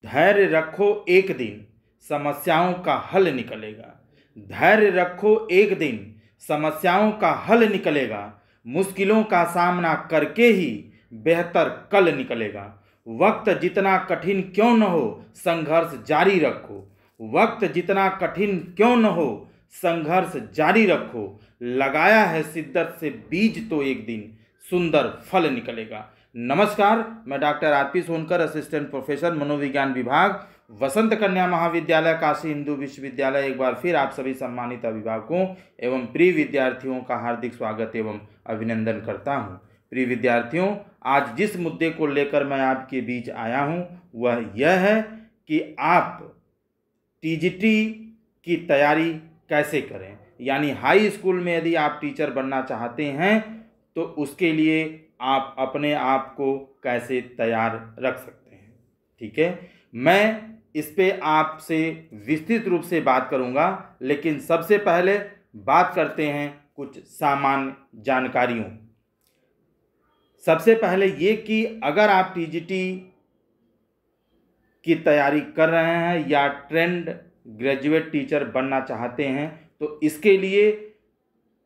धैर्य रखो, एक दिन समस्याओं का हल निकलेगा। धैर्य रखो, एक दिन समस्याओं का हल निकलेगा। मुश्किलों का सामना करके ही बेहतर कल निकलेगा। वक्त जितना कठिन क्यों न हो, संघर्ष जारी रखो। वक्त जितना कठिन क्यों न हो, संघर्ष जारी रखो। लगाया है शिद्दत से बीज तो एक दिन सुंदर फल निकलेगा। नमस्कार, मैं doctor RP Sonkar, assistant professor मनोविज्ञान विभाग, वसंत कन्या महाविद्यालय काशी हिंदू विश्वविद्यालय। एक बार फिर आप सभी सम्मानित अभिभावकों एवं प्रिय विद्यार्थियों का हार्दिक स्वागत एवं अभिनंदन करता हूं। प्रिय विद्यार्थियों, आज जिस मुद्दे को लेकर मैं आपके बीच आया हूं वह यह है कि आप टीजीटी की तैयारी कैसे करें। यानी हाई स्कूल में यदि आप टीचर बनना चाहते हैं तो उसके लिए आप अपने आप को कैसे तैयार रख सकते हैं। ठीक है, मैं इस पे आपसे विस्तृत रूप से बात करूंगा, लेकिन सबसे पहले बात करते हैं कुछ सामान्य जानकारियों। सबसे पहले ये कि अगर आप टीजीटी की तैयारी कर रहे हैं या ट्रेंड ग्रेजुएट टीचर बनना चाहते हैं तो इसके लिए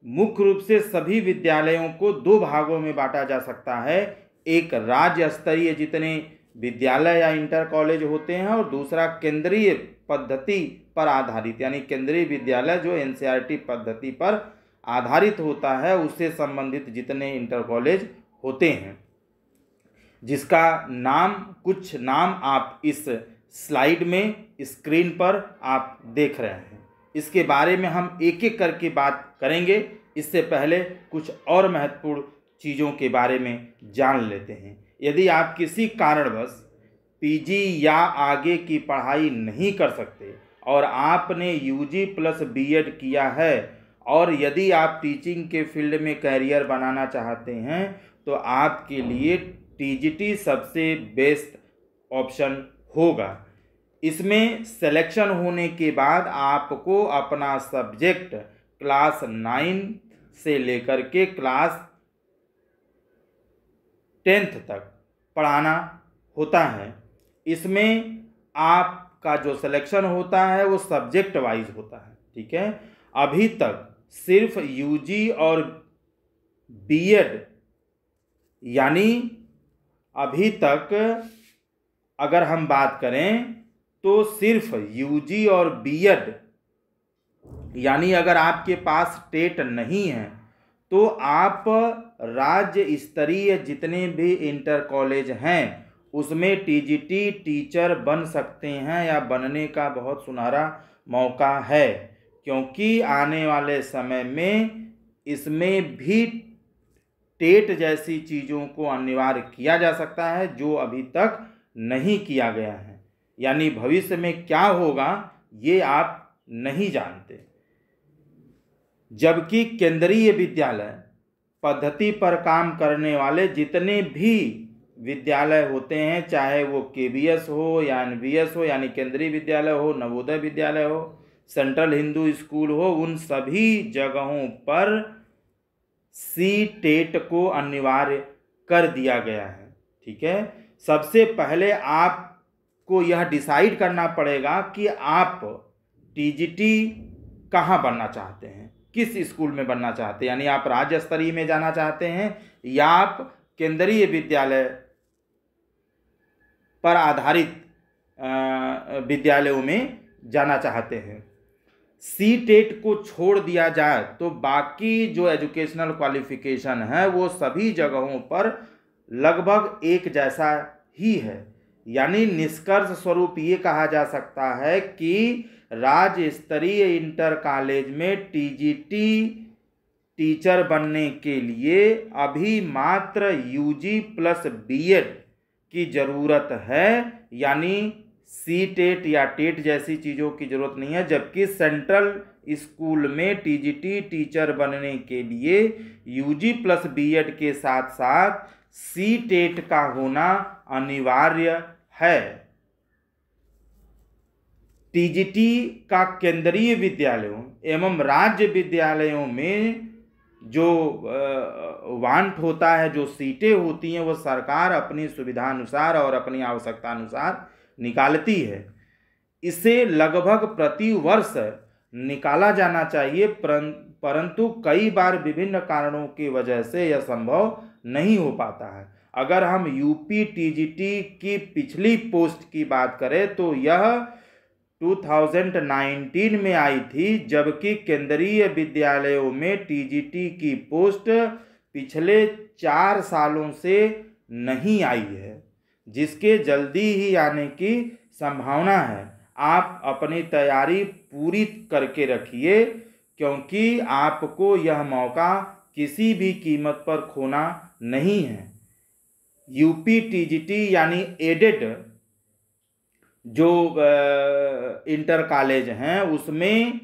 मुख्य रूप से सभी विद्यालयों को दो भागों में बांटा जा सकता है। एक राज्य स्तरीय जितने विद्यालय या इंटर कॉलेज होते हैं और दूसरा केंद्रीय पद्धति पर आधारित, यानी केंद्रीय विद्यालय जो एनसीईआरटी पद्धति पर आधारित होता है उससे संबंधित जितने इंटर कॉलेज होते हैं, जिसका नाम कुछ नाम आप इस स्लाइड में स्क्रीन पर आप देख रहे हैं। इसके बारे में हम एक एक करके बात करेंगे। इससे पहले कुछ और महत्वपूर्ण चीज़ों के बारे में जान लेते हैं। यदि आप किसी कारणवश पीजी या आगे की पढ़ाई नहीं कर सकते और आपने यूजी प्लस बीएड किया है और यदि आप टीचिंग के फील्ड में कैरियर बनाना चाहते हैं तो आपके लिए टीजीटी सबसे बेस्ट ऑप्शन होगा। इसमें सिलेक्शन होने के बाद आपको अपना सब्जेक्ट क्लास 9 से लेकर के क्लास 10th तक पढ़ाना होता है। इसमें आपका जो सिलेक्शन होता है वो सब्जेक्ट वाइज होता है। ठीक है, अभी तक सिर्फ यूजी और बीएड, यानी अभी तक अगर हम बात करें तो सिर्फ यूजी और बीएड, यानी अगर आपके पास टेट नहीं है तो आप राज्य स्तरीय जितने भी इंटर कॉलेज हैं उसमें टीजीटी टीचर बन सकते हैं या बनने का बहुत सुनहरा मौका है, क्योंकि आने वाले समय में इसमें भी टेट जैसी चीज़ों को अनिवार्य किया जा सकता है जो अभी तक नहीं किया गया है। यानी भविष्य में क्या होगा ये आप नहीं जानते। जबकि केंद्रीय विद्यालय पद्धति पर काम करने वाले जितने भी विद्यालय होते हैं, चाहे वो केबीएस हो या एनवीएस हो, यानी केंद्रीय विद्यालय हो, नवोदय विद्यालय हो, सेंट्रल हिंदू स्कूल हो, उन सभी जगहों पर सी टेट को अनिवार्य कर दिया गया है। ठीक है, सबसे पहले आपको यह डिसाइड करना पड़ेगा कि आप टीजीटी कहाँ बनना चाहते हैं, किस स्कूल में बनना चाहते हैं। यानी आप राज्य स्तरीय में जाना चाहते हैं या आप केंद्रीय विद्यालय पर आधारित विद्यालयों में जाना चाहते हैं। सी टेट को छोड़ दिया जाए तो बाकी जो एजुकेशनल क्वालिफिकेशन है वो सभी जगहों पर लगभग एक जैसा ही है। यानी निष्कर्ष स्वरूप ये कहा जा सकता है कि राज्य स्तरीय इंटर कॉलेज में टीजीटी टीचर बनने के लिए अभी मात्र यूजी प्लस बीएड की ज़रूरत है, यानी सी टेट या टेट जैसी चीज़ों की ज़रूरत नहीं है। जबकि सेंट्रल स्कूल में टीजीटी टीचर बनने के लिए यूजी प्लस बीएड के साथ साथ सी टेट का होना अनिवार्य है। टीजीटी का केंद्रीय विद्यालयों एवं राज्य विद्यालयों में जो वांट होता है, जो सीटें होती हैं, वो सरकार अपनी सुविधा अनुसार और अपनी आवश्यकता अनुसार निकालती है। इसे लगभग प्रति वर्ष निकाला जाना चाहिए, परंतु कई बार विभिन्न कारणों की वजह से यह संभव नहीं हो पाता है। अगर हम यूपी टीजीटी की पिछली पोस्ट की बात करें तो यह 2019 में आई थी, जबकि केंद्रीय विद्यालयों में टीजीटी की पोस्ट पिछले 4 सालों से नहीं आई है, जिसके जल्दी ही आने की संभावना है। आप अपनी तैयारी पूरी करके रखिए, क्योंकि आपको यह मौका किसी भी कीमत पर खोना नहीं है। यूपी टीजीटी यानी एडेड जो इंटर कॉलेज हैं, उसमें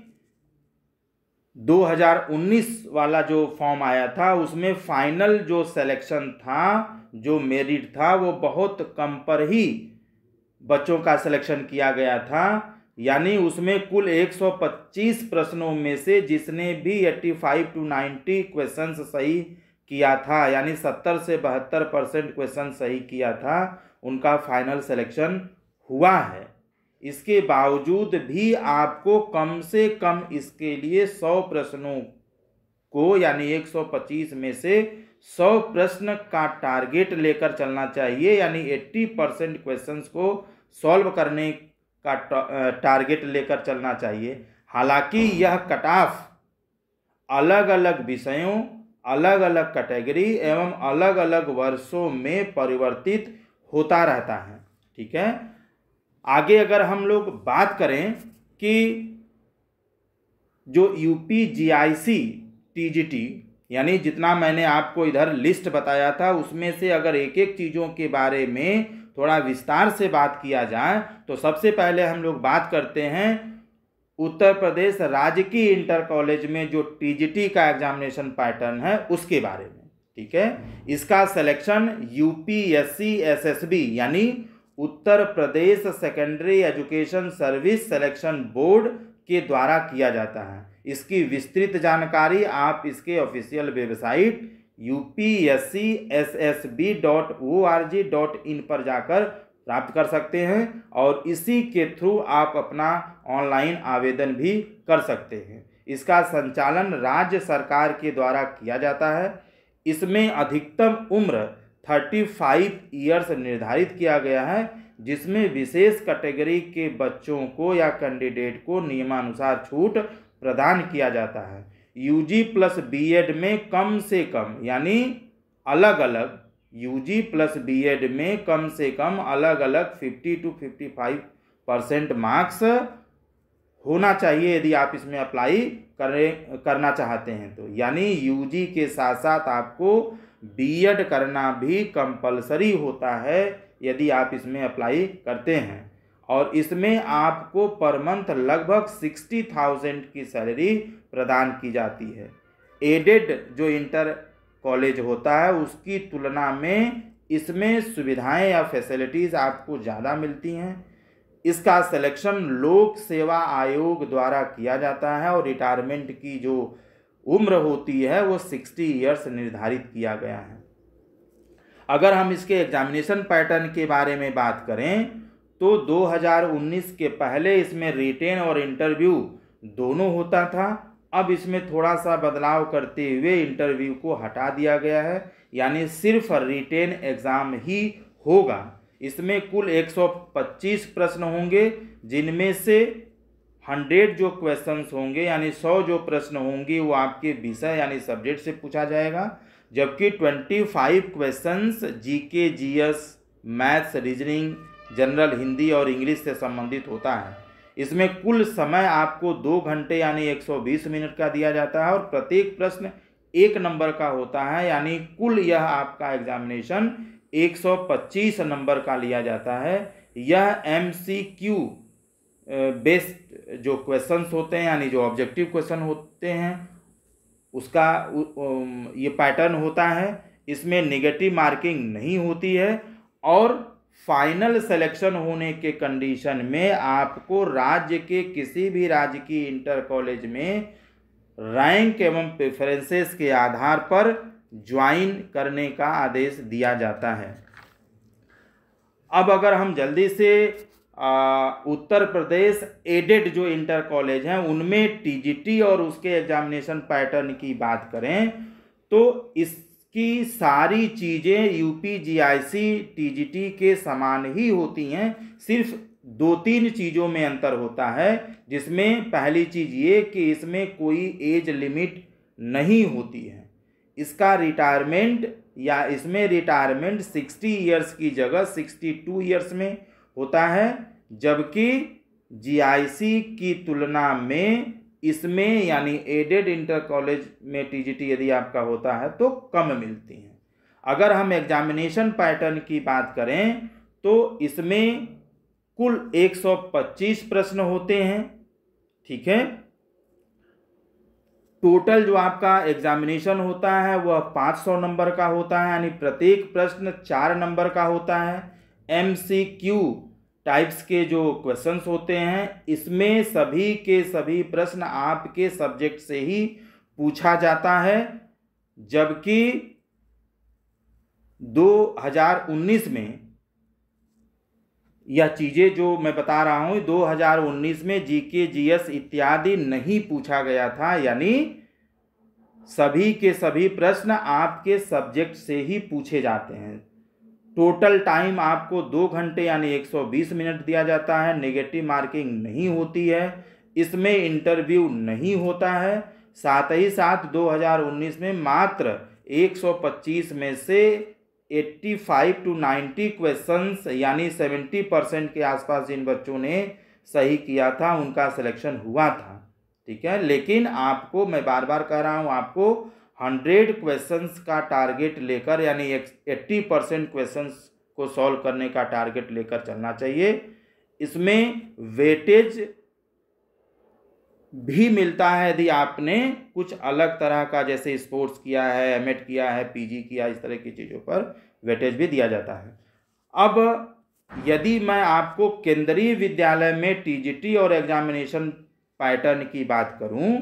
2019 वाला जो फॉर्म आया था, उसमें फाइनल जो सिलेक्शन था, जो मेरिट था, वो बहुत कम पर ही बच्चों का सिलेक्शन किया गया था। यानी उसमें कुल 125 प्रश्नों में से जिसने भी 85 to 90 क्वेश्चंस सही किया था, यानी 70 से 72% क्वेश्चन सही किया था, उनका फाइनल सिलेक्शन हुआ है। इसके बावजूद भी आपको कम से कम इसके लिए 100 प्रश्नों को, यानी 125 में से 100 प्रश्न का टारगेट लेकर चलना चाहिए, यानी 80% क्वेश्चंस को सॉल्व करने का टारगेट लेकर चलना चाहिए। हालांकि यह कट ऑफ अलग अलग विषयों, अलग अलग कैटेगरी एवं अलग अलग वर्षों में परिवर्तित होता रहता है। ठीक है, आगे अगर हम लोग बात करें कि जो यूपी जीआईसी टीजीटी, यानी जितना मैंने आपको इधर लिस्ट बताया था, उसमें से अगर एक एक चीज़ों के बारे में थोड़ा विस्तार से बात किया जाए तो सबसे पहले हम लोग बात करते हैं उत्तर प्रदेश राजकीय इंटर कॉलेज में जो टीजीटी का एग्जामिनेशन पैटर्न है उसके बारे में। ठीक है, इसका सिलेक्शन यूपीएससी एसएसबी यानी Uttar Pradesh secondary education service selection board के द्वारा किया जाता है। इसकी विस्तृत जानकारी आप इसके ऑफिशियल वेबसाइट upscssb.org.in पर जाकर प्राप्त कर सकते हैं और इसी के थ्रू आप अपना ऑनलाइन आवेदन भी कर सकते हैं। इसका संचालन राज्य सरकार के द्वारा किया जाता है। इसमें अधिकतम उम्र 35 ईयर्स निर्धारित किया गया है, जिसमें विशेष कैटेगरी के बच्चों को या कैंडिडेट को नियमानुसार छूट प्रदान किया जाता है। यूजी प्लस बीएड में कम से कम, यानी अलग अलग यूजी प्लस बीएड में कम से कम अलग अलग 50 to 55% मार्क्स होना चाहिए यदि आप इसमें अप्लाई करना चाहते हैं तो। यानी यूजी के साथ साथ आपको बीएड करना भी कंपलसरी होता है यदि आप इसमें अप्लाई करते हैं, और इसमें आपको पर मंथ लगभग 60,000 की सैलरी प्रदान की जाती है। एडेड जो इंटर कॉलेज होता है उसकी तुलना में इसमें सुविधाएं या फैसिलिटीज़ आपको ज़्यादा मिलती हैं। इसका सिलेक्शन लोक सेवा आयोग द्वारा किया जाता है और रिटायरमेंट की जो उम्र होती है वो 60 ईयर्स निर्धारित किया गया है। अगर हम इसके एग्जामिनेशन पैटर्न के बारे में बात करें तो 2019 के पहले इसमें रिटेन और इंटरव्यू दोनों होता था। अब इसमें थोड़ा सा बदलाव करते हुए इंटरव्यू को हटा दिया गया है, यानी सिर्फ रिटेन एग्ज़ाम ही होगा। इसमें कुल 125 प्रश्न होंगे, जिनमें से 100 जो क्वेश्चंस होंगे यानी 100 जो प्रश्न होंगे वो आपके विषय यानी सब्जेक्ट से पूछा जाएगा, जबकि 25 questions GK, GS, maths, reasoning, general Hindi और इंग्लिश से संबंधित होता है। इसमें कुल समय आपको 2 घंटे यानी 120 मिनट का दिया जाता है और प्रत्येक प्रश्न 1 नंबर का होता है, यानी कुल यह आपका एग्जामिनेशन 125 नंबर का लिया जाता है। यह MCQ बेस्ड जो क्वेश्चंस होते हैं यानी जो ऑब्जेक्टिव क्वेश्चन होते हैं उसका ये पैटर्न होता है। इसमें नेगेटिव मार्किंग नहीं होती है और फाइनल सिलेक्शन होने के कंडीशन में आपको राज्य के किसी भी राजकीय इंटर कॉलेज में रैंक एवं प्रेफरेंसेस के आधार पर ज्वाइन करने का आदेश दिया जाता है। अब अगर हम जल्दी से उत्तर प्रदेश एडेड जो इंटर कॉलेज हैं उनमें टीजीटी और उसके एग्जामिनेशन पैटर्न की बात करें तो इसकी सारी चीज़ें यूपी जीआईसी टीजीटी के समान ही होती हैं। सिर्फ 2-3 चीज़ों में अंतर होता है, जिसमें पहली चीज़ ये कि इसमें कोई एज लिमिट नहीं होती है। इसका रिटायरमेंट या इसमें रिटायरमेंट 60 ईयर्स की जगह 62 ईयर्स में होता है, जबकि जीआईसी की तुलना में इसमें यानी एडेड इंटर कॉलेज में टीजीटी यदि आपका होता है तो कम मिलती हैं। अगर हम एग्जामिनेशन पैटर्न की बात करें तो इसमें कुल 125 प्रश्न होते हैं, ठीक है। टोटल जो आपका एग्जामिनेशन होता है वह 500 नंबर का होता है, यानी प्रत्येक प्रश्न 4 नंबर का होता है। एमसीक्यू टाइप्स के जो क्वेश्चंस होते हैं इसमें सभी के सभी प्रश्न आपके सब्जेक्ट से ही पूछा जाता है, जबकि 2019 में यह चीज़ें जो मैं बता रहा हूँ 2019 में जीके जीएस इत्यादि नहीं पूछा गया था, यानी सभी के सभी प्रश्न आपके सब्जेक्ट से ही पूछे जाते हैं। टोटल टाइम आपको 2 घंटे यानी 120 मिनट दिया जाता है। नेगेटिव मार्किंग नहीं होती है, इसमें इंटरव्यू नहीं होता है। साथ ही साथ 2019 में मात्र 125 में से 85 to 90 क्वेश्चंस यानी 70% के आसपास जिन बच्चों ने सही किया था उनका सिलेक्शन हुआ था, ठीक है। लेकिन आपको मैं बार बार कह रहा हूँ, आपको 100 क्वेश्चंस का टारगेट लेकर यानी 80% क्वेश्चंस को सॉल्व करने का टारगेट लेकर चलना चाहिए। इसमें वेटेज भी मिलता है यदि आपने कुछ अलग तरह का जैसे स्पोर्ट्स किया है, एमएड किया है, पीजी किया, इस तरह की चीज़ों पर वेटेज भी दिया जाता है। अब यदि मैं आपको केंद्रीय विद्यालय में टीजीटी और एग्जामिनेशन पैटर्न की बात करूं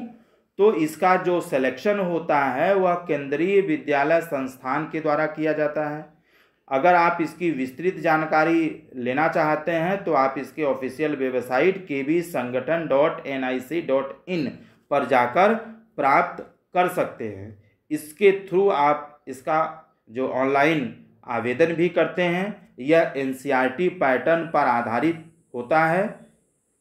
तो इसका जो सिलेक्शन होता है वह केंद्रीय विद्यालय संस्थान के द्वारा किया जाता है। अगर आप इसकी विस्तृत जानकारी लेना चाहते हैं तो आप इसके ऑफिशियल वेबसाइट kbsangathan.nic.in पर जाकर प्राप्त कर सकते हैं। इसके थ्रू आप इसका जो ऑनलाइन आवेदन भी करते हैं। यह एनसीईआरटी पैटर्न पर आधारित होता है।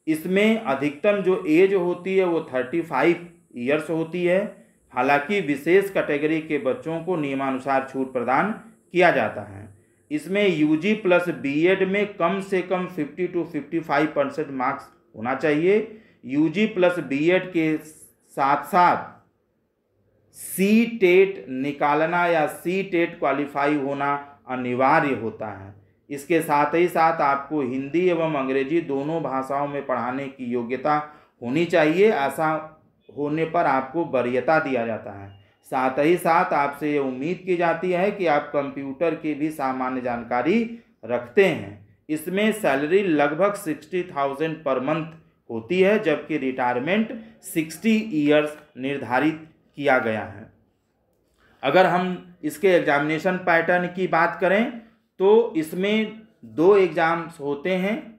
इसमें अधिकतम जो एज होती है वो 35 ईयर्स होती है। हालांकि विशेष कैटेगरी के बच्चों को नियमानुसार छूट प्रदान किया जाता है। इसमें यूजी प्लस बीएड में कम से कम 50 to 55% मार्क्स होना चाहिए। यूजी प्लस बीएड के साथ साथ सी टेट निकालना या सी टेट क्वालिफाई होना अनिवार्य होता है। इसके साथ ही साथ आपको हिंदी एवं अंग्रेजी दोनों भाषाओं में पढ़ाने की योग्यता होनी चाहिए। ऐसा होने पर आपको वरीयता दिया जाता है। साथ ही साथ आपसे ये उम्मीद की जाती है कि आप कंप्यूटर की भी सामान्य जानकारी रखते हैं। इसमें सैलरी लगभग 60,000 पर मंथ होती है, जबकि रिटायरमेंट 60 ईयर्स निर्धारित किया गया है। अगर हम इसके एग्जामिनेशन पैटर्न की बात करें तो इसमें 2 एग्जाम्स होते हैं,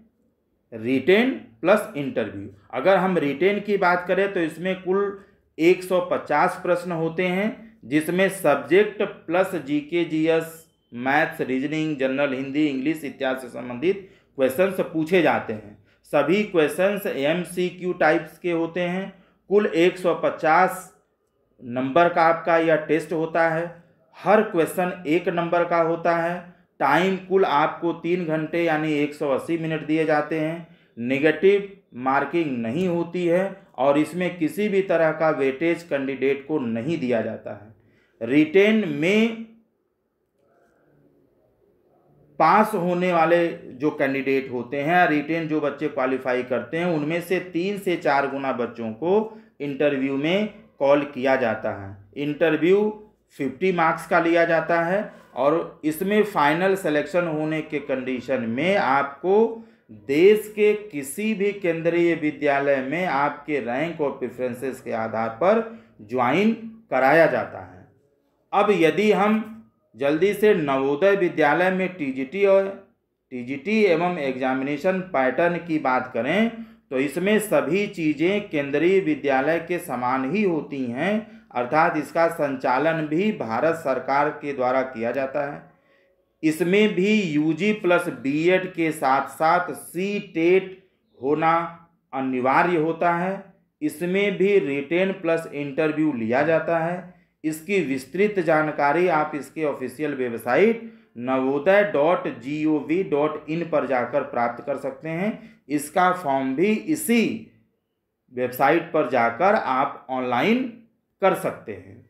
रिटेन प्लस इंटरव्यू। अगर हम रिटेन की बात करें तो इसमें कुल 150 प्रश्न होते हैं, जिसमें subject plus GK GS maths reasoning general Hindi English इत्यादि से संबंधित क्वेश्चंस पूछे जाते हैं। सभी क्वेश्चंस एमसीक्यू टाइप्स के होते हैं। कुल 150 नंबर का आपका यह टेस्ट होता है। हर क्वेश्चन 1 नंबर का होता है। टाइम कुल आपको 3 घंटे यानी 180 मिनट दिए जाते हैं। नेगेटिव मार्किंग नहीं होती है और इसमें किसी भी तरह का वेटेज कैंडिडेट को नहीं दिया जाता है। रिटेन में पास होने वाले जो कैंडिडेट होते हैं, रिटेन जो बच्चे क्वालिफाई करते हैं, उनमें से 3 से 4 गुना बच्चों को इंटरव्यू में कॉल किया जाता है। इंटरव्यू 50 मार्क्स का लिया जाता है और इसमें फाइनल सिलेक्शन होने के कंडीशन में आपको देश के किसी भी केंद्रीय विद्यालय में आपके रैंक और प्रेफरेंसेस के आधार पर ज्वाइन कराया जाता है। अब यदि हम जल्दी से नवोदय विद्यालय में टीजीटी और टीजीटी एवं एग्जामिनेशन पैटर्न की बात करें तो इसमें सभी चीज़ें केंद्रीय विद्यालय के समान ही होती हैं, अर्थात इसका संचालन भी भारत सरकार के द्वारा किया जाता है। इसमें भी यूजी प्लस बीएड के साथ साथ सीटेट होना अनिवार्य होता है। इसमें भी रिटेन प्लस इंटरव्यू लिया जाता है। इसकी विस्तृत जानकारी आप इसके ऑफिशियल वेबसाइट navodaya.gov.in पर जाकर प्राप्त कर सकते हैं। इसका फॉर्म भी इसी वेबसाइट पर जाकर आप ऑनलाइन कर सकते हैं।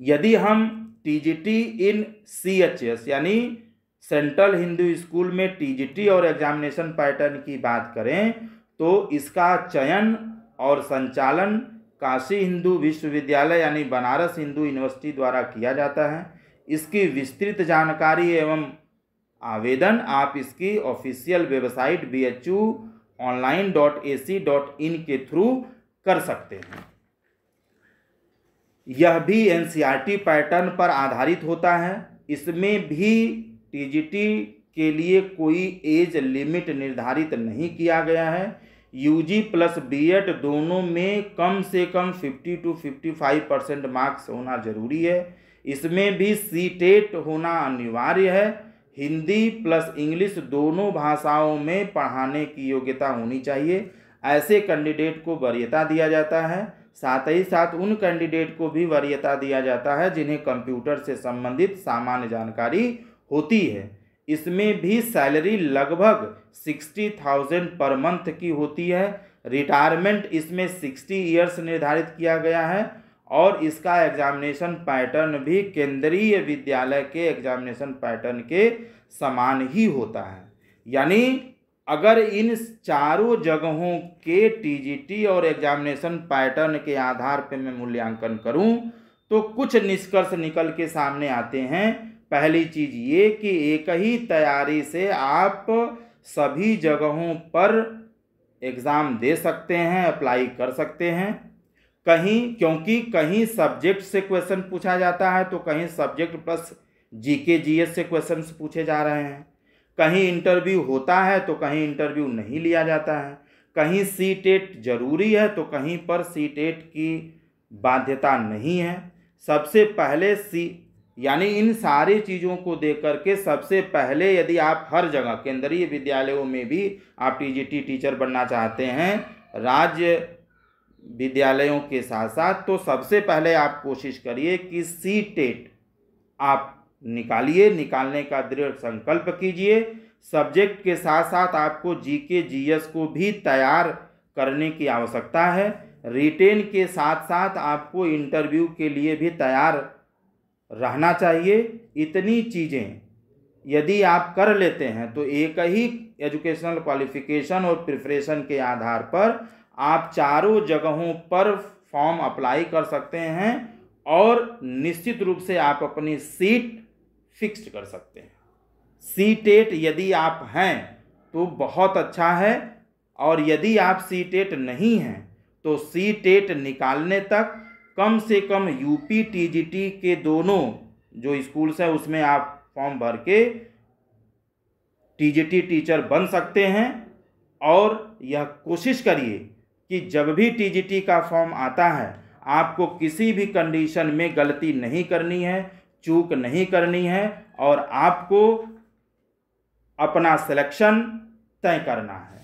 यदि हम टीजीटी इन सीएचएस यानी सेंट्रल हिंदू स्कूल में टीजीटी और एग्जामिनेशन पैटर्न की बात करें तो इसका चयन और संचालन काशी हिंदू विश्वविद्यालय यानी बनारस हिंदू यूनिवर्सिटी द्वारा किया जाता है। इसकी विस्तृत जानकारी एवं आवेदन आप इसकी ऑफिशियल वेबसाइट bhuonline.ac.in के थ्रू कर सकते हैं। यह भी एनसीईआरटी पैटर्न पर आधारित होता है। इसमें भी टीजीटी के लिए कोई एज लिमिट निर्धारित नहीं किया गया है। यूजी प्लस बीएड दोनों में कम से कम 50 to 55% मार्क्स होना जरूरी है। इसमें भी सीटेट होना अनिवार्य है। हिंदी प्लस इंग्लिश दोनों भाषाओं में पढ़ाने की योग्यता होनी चाहिए। ऐसे कैंडिडेट को वरीयता दिया जाता है। साथ ही साथ उन कैंडिडेट को भी वरीयता दिया जाता है जिन्हें कंप्यूटर से संबंधित सामान्य जानकारी होती है। इसमें भी सैलरी लगभग 60,000 पर मंथ की होती है। रिटायरमेंट इसमें 60 ईयर्स निर्धारित किया गया है और इसका एग्जामिनेशन पैटर्न भी केंद्रीय विद्यालय के एग्जामिनेशन पैटर्न के समान ही होता है। यानी अगर इन चारों जगहों के टीजीटी और एग्जामिनेशन पैटर्न के आधार पर मैं मूल्यांकन करूं तो कुछ निष्कर्ष निकल के सामने आते हैं। पहली चीज ये कि एक ही तैयारी से आप सभी जगहों पर एग्ज़ाम दे सकते हैं, अप्लाई कर सकते हैं। क्योंकि कहीं सब्जेक्ट से क्वेश्चन पूछा जाता है तो कहीं सब्जेक्ट प्लस जीके जीएस से क्वेश्चन पूछे जा रहे हैं। कहीं इंटरव्यू होता है तो कहीं इंटरव्यू नहीं लिया जाता है। कहीं सीटेट जरूरी है तो कहीं पर सीटेट की बाध्यता नहीं है। सबसे पहले यानी इन सारी चीज़ों को देख करके सबसे पहले यदि आप हर जगह केंद्रीय विद्यालयों में भी आप टीजीटी टीचर बनना चाहते हैं राज्य विद्यालयों के साथ साथ, तो सबसे पहले आप कोशिश करिए कि सीटेट आप निकालने का दृढ़ संकल्प कीजिए। सब्जेक्ट के साथ साथ आपको जीके जीएस को भी तैयार करने की आवश्यकता है। रिटेन के साथ साथ आपको इंटरव्यू के लिए भी तैयार रहना चाहिए। इतनी चीज़ें यदि आप कर लेते हैं तो एक ही एजुकेशनल क्वालिफिकेशन और प्रिपरेशन के आधार पर आप चारों जगहों पर फॉर्म अप्लाई कर सकते हैं और निश्चित रूप से आप अपनी सीट फिक्स्ड कर सकते हैं। सीटेट यदि आप हैं तो बहुत अच्छा है और यदि आप सीटेट नहीं हैं तो सीटेट निकालने तक कम से कम यूपी टीजीटी के दोनों जो स्कूल्स हैं उसमें आप फॉर्म भर के टीजीटी टीचर बन सकते हैं। और यह कोशिश करिए कि जब भी टीजीटी का फॉर्म आता है आपको किसी भी कंडीशन में गलती नहीं करनी है, चूक नहीं करनी है और आपको अपना सिलेक्शन तय करना है।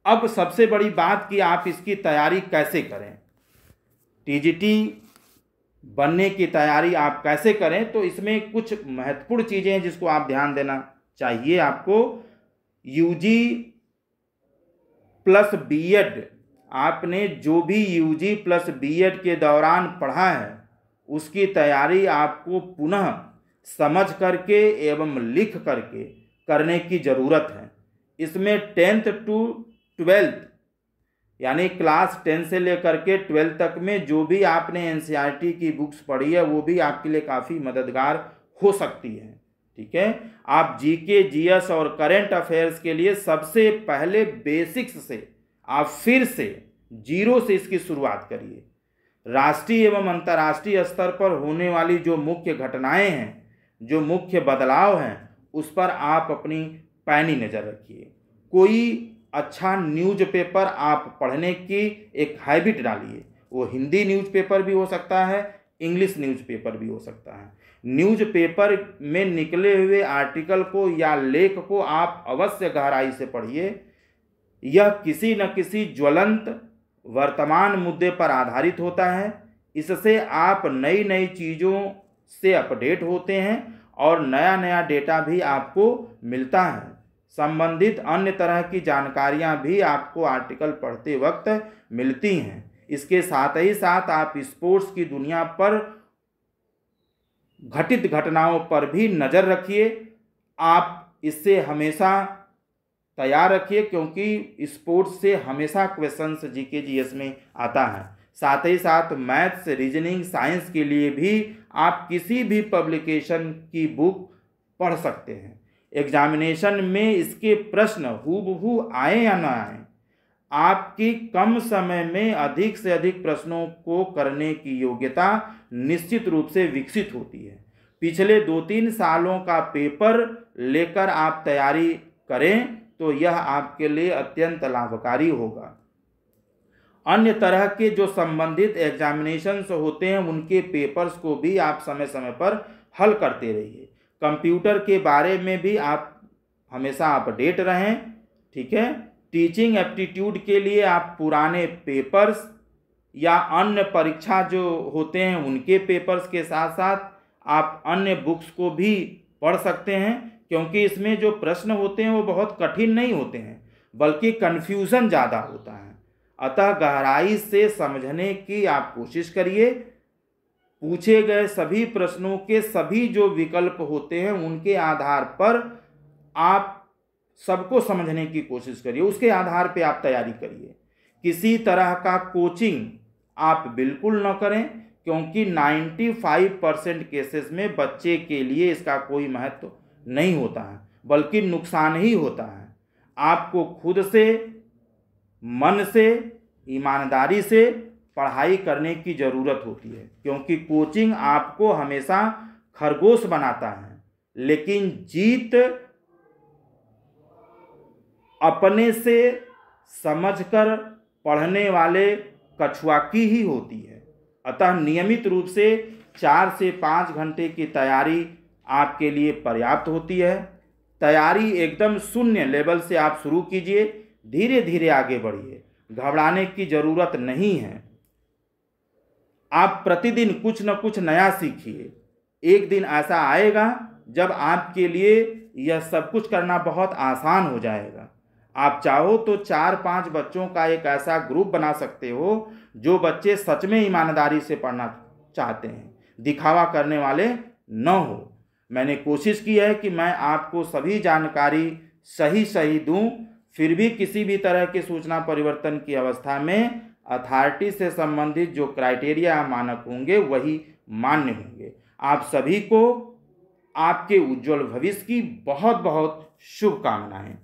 अब सबसे बड़ी बात कि आप इसकी तैयारी कैसे करें, टीजीटी बनने की तैयारी आप कैसे करें, तो इसमें कुछ महत्वपूर्ण चीज़ें हैं जिसको आप ध्यान देना चाहिए। आपको यूजी प्लस बीएड, आपने जो भी यूजी प्लस बीएड के दौरान पढ़ा है उसकी तैयारी आपको पुनः समझ करके एवं लिख करके करने की ज़रूरत है। इसमें 10th to 12th यानी क्लास 10 से लेकर के 12 तक में जो भी आपने एनसीईआरटी की बुक्स पढ़ी है वो भी आपके लिए काफ़ी मददगार हो सकती है। ठीक है, आप जीके जीएस और करंट अफेयर्स के लिए सबसे पहले बेसिक्स से आप फिर से जीरो से इसकी शुरुआत करिए। राष्ट्रीय एवं अंतर्राष्ट्रीय स्तर पर होने वाली जो मुख्य घटनाएं हैं, जो मुख्य बदलाव हैं, उस पर आप अपनी पैनी नज़र रखिए। कोई अच्छा न्यूज़पेपर आप पढ़ने की एक हैबिट डालिए। वो हिंदी न्यूज़पेपर भी हो सकता है, इंग्लिश न्यूज़पेपर भी हो सकता है। न्यूज़पेपर में निकले हुए आर्टिकल को या लेख को आप अवश्य गहराई से पढ़िए। यह किसी न किसी ज्वलंत वर्तमान मुद्दे पर आधारित होता है। इससे आप नई नई चीज़ों से अपडेट होते हैं और नया नया डेटा भी आपको मिलता है। संबंधित अन्य तरह की जानकारियां भी आपको आर्टिकल पढ़ते वक्त मिलती हैं। इसके साथ ही साथ आप स्पोर्ट्स की दुनिया पर घटित घटनाओं पर भी नज़र रखिए। आप इससे हमेशा तैयार रखिए, क्योंकि स्पोर्ट्स से हमेशा क्वेश्चंस जीके जीएस में आता है। साथ ही साथ मैथ्स, रीजनिंग, साइंस के लिए भी आप किसी भी पब्लिकेशन की बुक पढ़ सकते हैं। एग्जामिनेशन में इसके प्रश्न हूबहू आए या ना आए, आपकी कम समय में अधिक से अधिक प्रश्नों को करने की योग्यता निश्चित रूप से विकसित होती है। पिछले 2-3 सालों का पेपर लेकर आप तैयारी करें तो यह आपके लिए अत्यंत लाभकारी होगा। अन्य तरह के जो संबंधित एग्जामिनेशंस होते हैं उनके पेपर्स को भी आप समय समय पर हल करते रहिए। कंप्यूटर के बारे में भी आप हमेशा अपडेट रहें, ठीक है। टीचिंग एप्टीट्यूड के लिए आप पुराने पेपर्स या अन्य परीक्षा जो होते हैं उनके पेपर्स के साथ साथ आप अन्य बुक्स को भी पढ़ सकते हैं, क्योंकि इसमें जो प्रश्न होते हैं वो बहुत कठिन नहीं होते हैं, बल्कि कन्फ्यूज़न ज़्यादा होता है। अतः गहराई से समझने की आप कोशिश करिए। पूछे गए सभी प्रश्नों के सभी जो विकल्प होते हैं उनके आधार पर आप सबको समझने की कोशिश करिए, उसके आधार पे आप तैयारी करिए। किसी तरह का कोचिंग आप बिल्कुल न करें, क्योंकि 95% केसेस में बच्चे के लिए इसका कोई महत्व नहीं होता है, बल्कि नुकसान ही होता है। आपको खुद से, मन से, ईमानदारी से पढ़ाई करने की ज़रूरत होती है, क्योंकि कोचिंग आपको हमेशा खरगोश बनाता है, लेकिन जीत अपने से समझकर पढ़ने वाले कछुआ की ही होती है। अतः नियमित रूप से 4 से 5 घंटे की तैयारी आपके लिए पर्याप्त होती है। तैयारी एकदम शून्य लेवल से आप शुरू कीजिए, धीरे धीरे आगे बढ़िए, घबराने की ज़रूरत नहीं है। आप प्रतिदिन कुछ न कुछ नया सीखिए। एक दिन ऐसा आएगा जब आपके लिए यह सब कुछ करना बहुत आसान हो जाएगा। आप चाहो तो 4-5 बच्चों का एक ऐसा ग्रुप बना सकते हो जो बच्चे सच में ईमानदारी से पढ़ना चाहते हैं, दिखावा करने वाले न हो। मैंने कोशिश की है कि मैं आपको सभी जानकारी सही दूं, फिर भी किसी भी तरह के सूचना परिवर्तन की अवस्था में अथॉरिटी से संबंधित जो क्राइटेरिया मानक होंगे वही मान्य होंगे। आप सभी को आपके उज्जवल भविष्य की बहुत बहुत शुभकामनाएं।